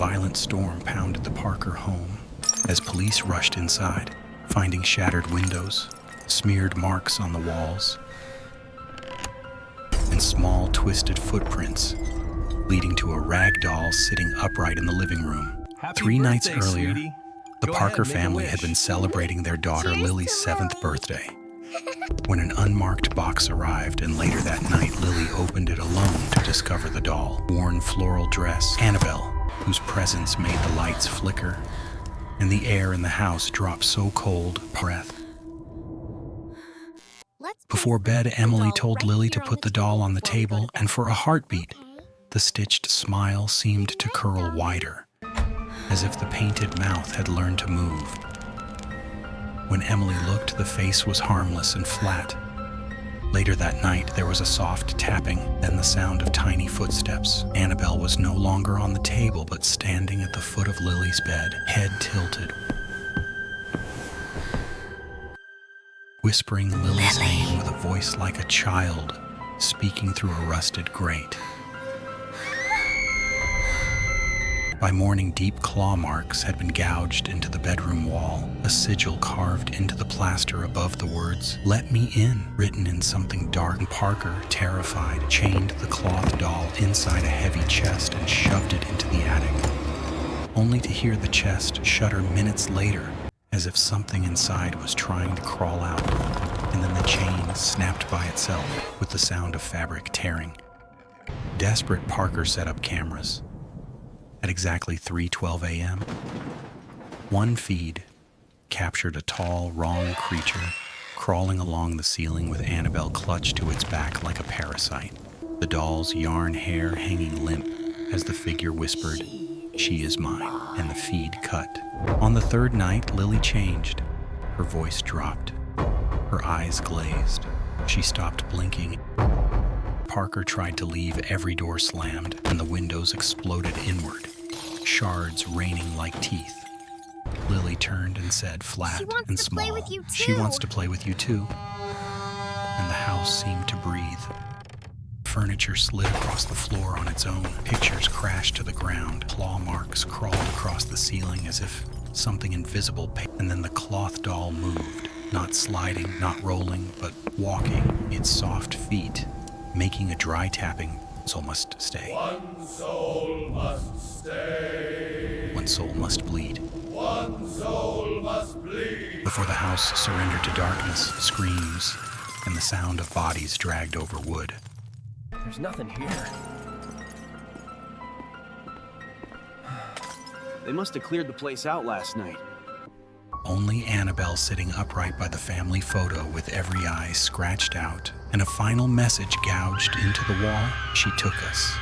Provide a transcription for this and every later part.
violent storm pounded the Parker home as police rushed inside, finding shattered windows, smeared marks on the walls, and small twisted footprints leading to a rag doll sitting upright in the living room. Happy 3 nights birthday, earlier, sweetie. the Go Parker ahead, make a family wish. had been celebrating their daughter Cheers Lily's to 7th Lily. birthday. When an unmarked box arrived, and later that night Lily opened it alone to discover the doll, worn floral dress, Annabelle, whose presence made the lights flicker and the air in the house drop so cold, breath. Before bed, Emily told Lily to put the doll on the table, and for a heartbeat, the stitched smile seemed to curl wider, as if the painted mouth had learned to move. When Emily looked, the face was harmless and flat. Later that night, there was a soft tapping, then the sound of tiny footsteps. Annabelle was no longer on the table, but standing at the foot of Lily's bed, head tilted, whispering Lily's name with a voice like a child, speaking through a rusted grate. By morning, deep claw marks had been gouged into the bedroom wall, a sigil carved into the plaster above the words, "Let me in," written in something dark. And Parker, terrified, chained the cloth doll inside a heavy chest and shoved it into the attic, only to hear the chest shudder minutes later, as if something inside was trying to crawl out, and then the chain snapped by itself with the sound of fabric tearing. Desperate, Parker set up cameras. At exactly 3:12 a.m., one feed captured a tall, wrong creature crawling along the ceiling with Annabelle clutched to its back like a parasite, the doll's yarn hair hanging limp as the figure whispered, "She is mine," and the feed cut. On the third night, Lily changed. Her voice dropped. Her eyes glazed. She stopped blinking. Parker tried to leave, every door slammed, and the windows exploded inward, shards raining like teeth. Lily turned and said, flat She wants and to small, play with you "She too." wants to play with you too." And the house seemed to breathe. Furniture slid across the floor on its own. Pictures crashed to the ground. Claw marks crawled across the ceiling as if something invisible. And then the cloth doll moved, not sliding, not rolling, but walking, its soft feet making a dry tapping. Soul must stay. One soul must stay. One soul must bleed. One soul must bleed. Before the house surrendered to darkness, screams, and the sound of bodies dragged over wood. There's nothing here. They must have cleared the place out last night. Only Annabelle sitting upright by the family photo with every eye scratched out and a final message gouged into the wall. She took us.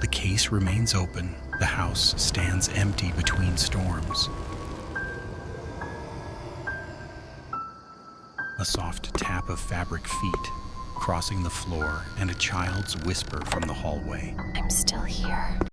The case remains open. The house stands empty between storms. A soft tap of fabric feet crossing the floor and a child's whisper from the hallway. I'm still here.